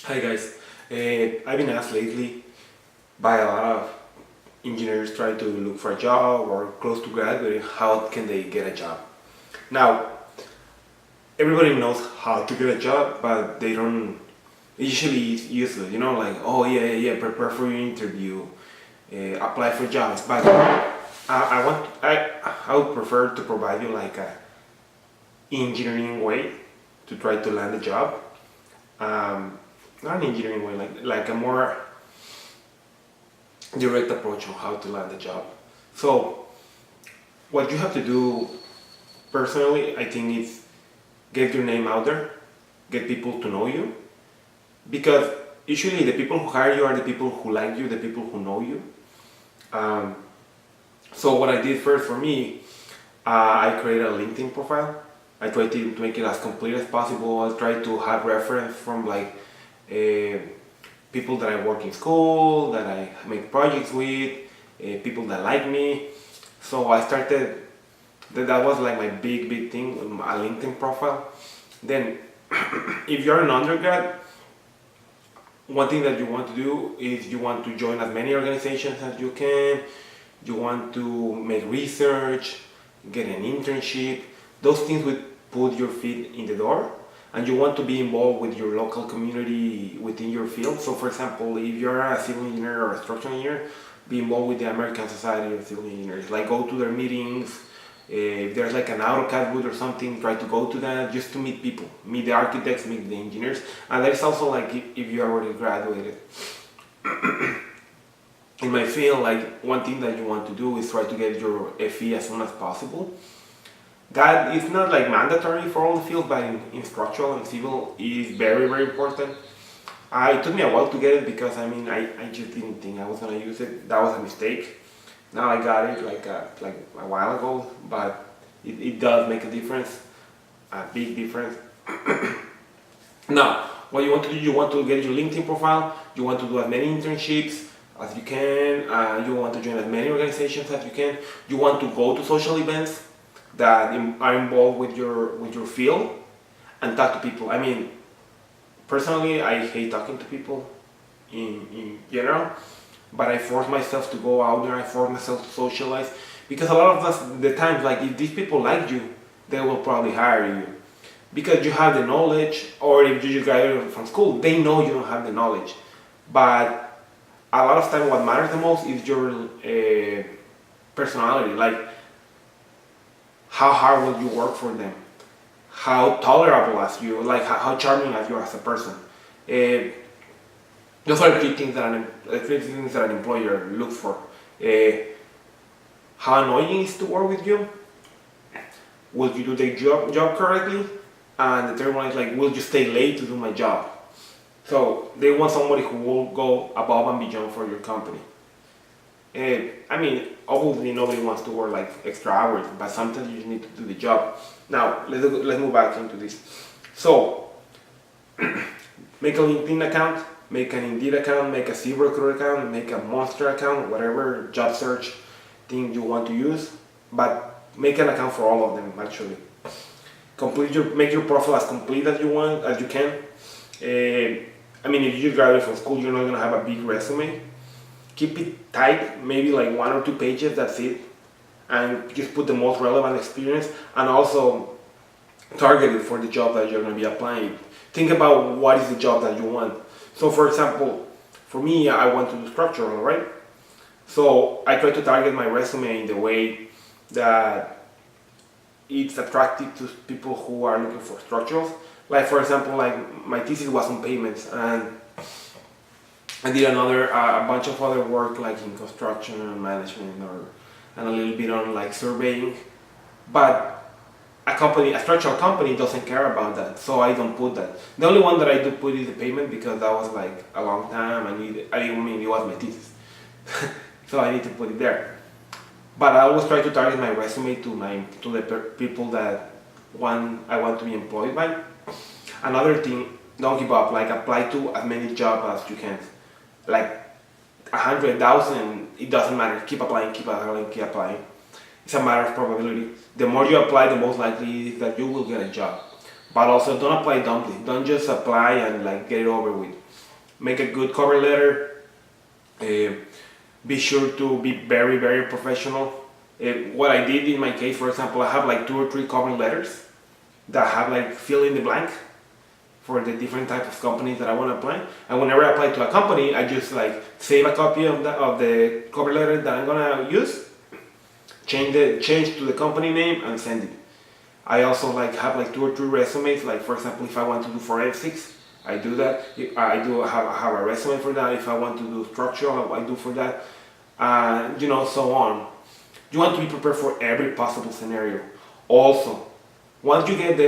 Hi guys, I've been asked lately by a lot of engineers trying to look for a job or close to graduating, how can they get a job? Now, everybody knows how to get a job, but they don't, usually it's useless, like, oh yeah, prepare for your interview, apply for jobs, but I would prefer to provide you like a engineering way to try to land a job. Not an engineering way, like a more direct approach on how to land a job. So what you have to do personally, I think, is get your name out there, get people to know you, because usually the people who hire you are the people who like you, the people who know you. Um, so what I did first for me, I created a LinkedIn profile. I tried to make it as complete as possible. I tried to have reference from like uh, people that I work in school, that I make projects with, people that like me. So I started, that was like my big thing, a LinkedIn profile. Then, if you're an undergrad, one thing that you want to do is you want to join as many organizations as you can. You want to make research, get an internship. Those things would put your feet in the door. And you want to be involved with your local community within your field. So for example, if you're a civil engineer or a structural engineer, be involved with the American Society of Civil Engineers. Like go to their meetings. If there's like an AutoCAD booth or something, try to go to that just to meet people, meet the architects, meet the engineers. And there's also like if you already graduated. In my field, like one thing that you want to do is try to get your FE as soon as possible. That is not like mandatory for all the fields, but in structural and civil is very important. It took me a while to get it because I just didn't think I was gonna use it. That was a mistake. Now I got it like a while ago, but it does make a difference, a big difference. Now, what you want to do, you want to get your LinkedIn profile, you want to do as many internships as you can, you want to join as many organizations as you can, you want to go to social events that are involved with your field and talk to people. I mean, personally, I hate talking to people in general, but I force myself to go out there. I force myself to socialize because a lot of the times, like if these people like you, they will probably hire you because you have the knowledge, or if you just graduated from school, they know you don't have the knowledge. But a lot of time, what matters the most is your personality. Like, how hard will you work for them? How tolerable as you, like how charming as you as a person. Those are three things that an employer looks for. How annoying is to work with you? Will you do the job correctly? And the third one is like, will you stay late to do my job? So they want somebody who will go above and beyond for your company. Obviously nobody wants to work like extra hours, but sometimes you just need to do the job. Now, let's move back into this. So, make a LinkedIn account, make an Indeed account, make a ZipRecruiter account, make a Monster account, whatever job search thing you want to use, but make an account for all of them actually. Make your profile as complete as you can. If you just graduate from school, you're not gonna have a big resume. Keep it tight, maybe like 1 or 2 pages, that's it. And just put the most relevant experience and also target it for the job that you're going to be applying. Think about what is the job that you want. So for example, for me, I want to do structural, right? So I try to target my resume in the way that it's attractive to people who are looking for structurals. Like for example, like my thesis was on payments, and I did a bunch of other work like in construction and management and a little bit on like surveying, but a structural company doesn't care about that, so I don't put that. The only one that I do put is the payment because that was like a long time. It was my thesis, so I need to put it there. But I always try to target my resume to the people that I want to be employed by. Another thing, don't give up. Like apply to as many jobs as you can. Like 100,000, it doesn't matter. Keep applying, keep applying, keep applying. It's a matter of probability. The more you apply, the most likely is that you will get a job. But also don't apply dumbly. Don't just apply and like get it over with. Make a good cover letter. Be sure to be very, very professional. What I did in my case, for example, I have like 2 or 3 cover letters that have like fill in the blank for the different types of companies that I want to apply. And whenever I apply to a company, I just like save a copy of the cover letter that I'm gonna use, change to the company name, and send it. I also like have like 2 or 3 resumes. Like for example, if I want to do forensics, I do that. I do have a resume for that. If I want to do structural, I do for that. So on. You want to be prepared for every possible scenario. Also, once you get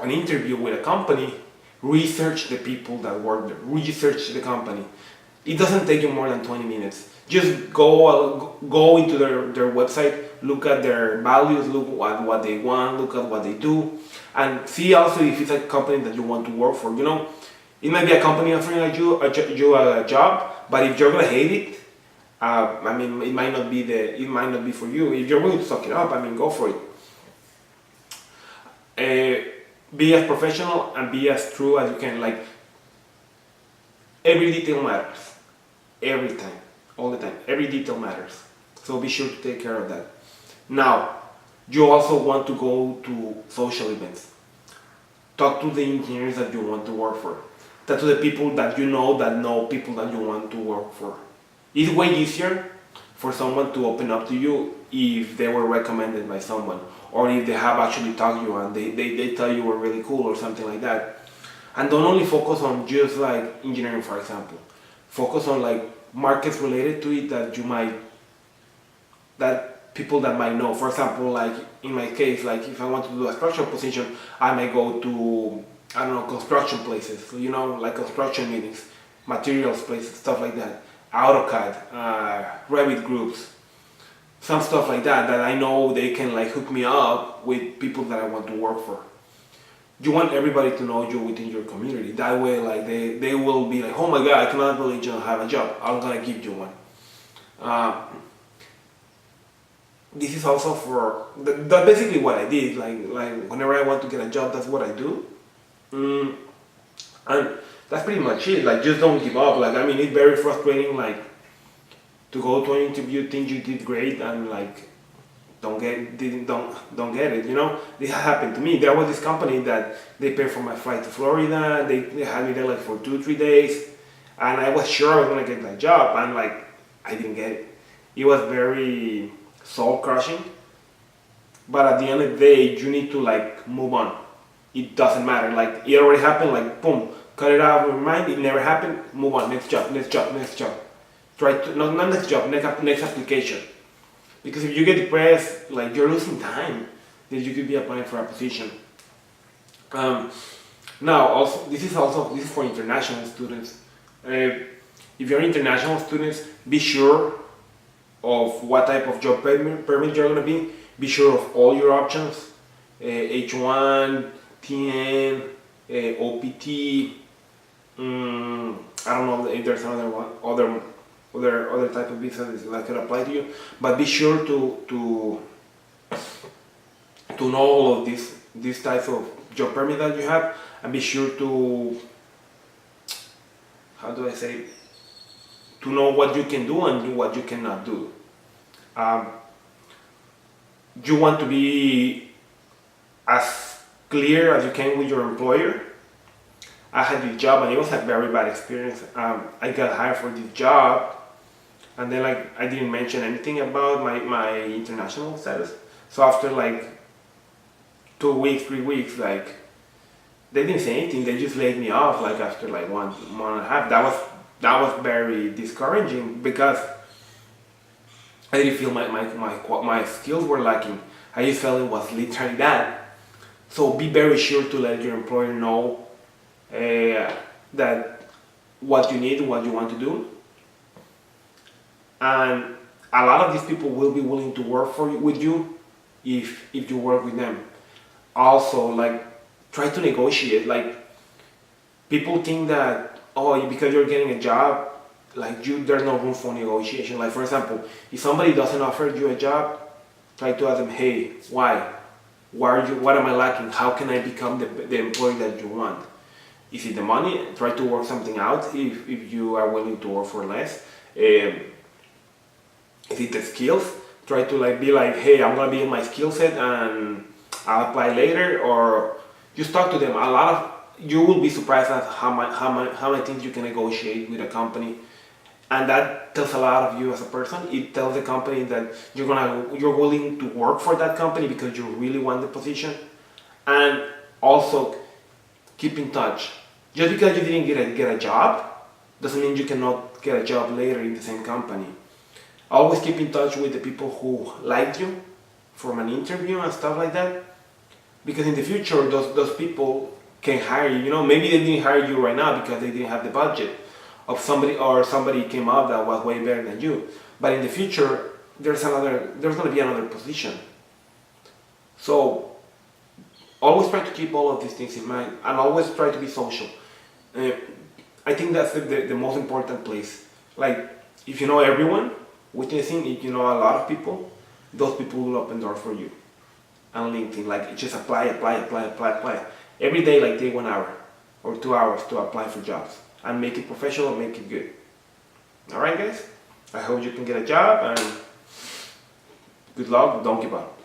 an interview with a company, research the people that work there. Research the company. It doesn't take you more than 20 minutes. Just go into their website, look at their values, look at what they want, look at what they do, and see also if it's a company that you want to work for. It might be a company offering you a job, but if you're gonna hate it, it might not be for you. If you're willing to suck it up, go for it. Be as professional and be as true as you can. Like every detail matters, every time, all the time. Every detail matters. So be sure to take care of that. Now, you also want to go to social events. Talk to the engineers that you want to work for. Talk to the people that know people that you want to work for. It's way easier for someone to open up to you if they were recommended by someone, or if they have actually talked to you and they tell you were really cool or something like that. And don't only focus on just like engineering, for example. Focus on like markets related to it that people that might know. For example, like in my case, like if I want to do a structural position, I may go to, construction places, like construction meetings, materials places, stuff like that. AutoCAD, Revit groups, some stuff like that I know they can like hook me up with people that I want to work for. You want everybody to know you within your community. That way, like they will be like, oh my god, I cannot believe you don't have a job. I'm gonna give you one. This is also that's basically what I did. Like whenever I want to get a job, that's what I do. And that's pretty much it. Like just don't give up. Like it's very frustrating. Like to go to an interview, think you did great, and like don't get it. This happened to me. There was this company that they paid for my flight to Florida. They had me there like for 2-3 days, and I was sure I was gonna get that job, and like I didn't get it. It was very soul crushing. But at the end of the day, you need to like move on. It doesn't matter. Like it already happened. Like boom, cut it out of your mind. It never happened. Move on. Next job. Try to not next job. Next application. Because if you get depressed, like you're losing time that you could be applying for a position. Now, also this is for international students. If you're international students, be sure of what type of job permit you're gonna be. Be sure of all your options: H1, TN, OPT. I don't know if there's another one, other type of visa that could apply to you, but be sure to know all of these types of job permit that you have, and be sure to, to know what you can do and what you cannot do. You want to be as clear as you can with your employer. I had this job and it was a very bad experience. I got hired for this job, and then like I didn't mention anything about my international status. So after like 2 weeks, 3 weeks, like they didn't say anything. They just laid me off like after like one and a half. That was very discouraging because I didn't feel my skills were lacking. I just felt it was literally that. So be very sure to let your employer know that what you need, what you want to do, and a lot of these people will be willing to work with you if you work with them. Also, like try to negotiate. Like people think that because you're getting a job, like there's no room for negotiation. Like for example, if somebody doesn't offer you a job, try to ask them, hey, why what am I lacking? How can I become the employee that you want? Is it the money? Try to work something out if you are willing to work for less. Is it the skills? Try to be like, hey, I'm gonna be in my skill set and I'll apply later, or just talk to them. You will be surprised at how many things you can negotiate with a company, and that tells a lot of you as a person. It tells the company that you're willing to work for that company because you really want the position, and also keep in touch. Just because you didn't get a job doesn't mean you cannot get a job later in the same company. Always keep in touch with the people who liked you from an interview and stuff like that, because in the future those people can hire you. Maybe they didn't hire you right now because they didn't have the budget of somebody came out that was way better than you. But in the future, there's going to be another position. So always try to keep all of these things in mind, and always try to be social. I think that's the most important place. Like, if you know everyone witnessing, if you know a lot of people, those people will open doors for you. And LinkedIn, like, just apply. Every day, like, take 1 hour or 2 hours to apply for jobs. And make it professional, make it good. Alright guys? I hope you can get a job, and good luck, don't give up.